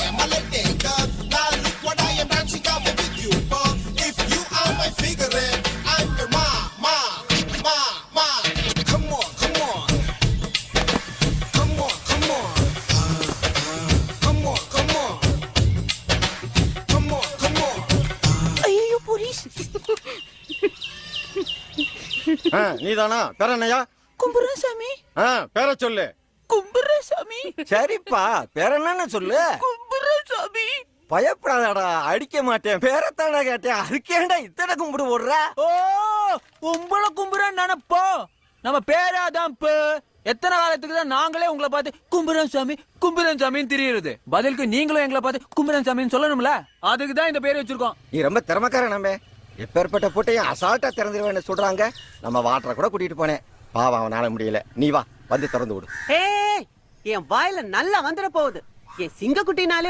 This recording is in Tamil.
am a late now look what I am dancing out with you. If you are my figure, I'm your ma. Come on. Come on. Come on. ஐயோ போலீஸ். நீதானா? பேர என்னையா? கும்புராசாமி. பேர சொல்லு. கும்புராசாமி. சரிப்பா, பேர என்னன்னு சொல்லு. கும்புராசாமி. பயப்படாதடா, அடிக்க மாட்டேன். பேரத்தாடா கேட்டேன், அதுக்கேண்டா இத்தனை கும்பிடு போடுற? ஓ உங்கள கும்புறான்னு நினைப்போ, நம்ம பேராதான் எத்தனை காலத்துக்கு தான் நாங்களே உங்களை பார்த்து கும்புரன் சாமின்னு தெரியுது. பதிலுக்கு நீங்களும் எங்களை பார்த்து கும்புரன் சாமின்னு சொல்லணும்ல, அதுக்கு தான் இந்த பேர் வச்சிருக்கோம். நீ ரொம்ப திறமைக்கார. நம்ம எப்பேற்பட்ட போட்டையும் அசால்ட்டா திறந்துருவேன்னு சொல்றாங்க. நம்ம வாட்டரை கூட கூட்டிட்டு போனேன், பாவம் அவனால முடியல. நீ வா, வந்து திறந்து விடு. என் வாயில நல்லா வந்துட போகுது. என் சிங்கக்குட்டினாலே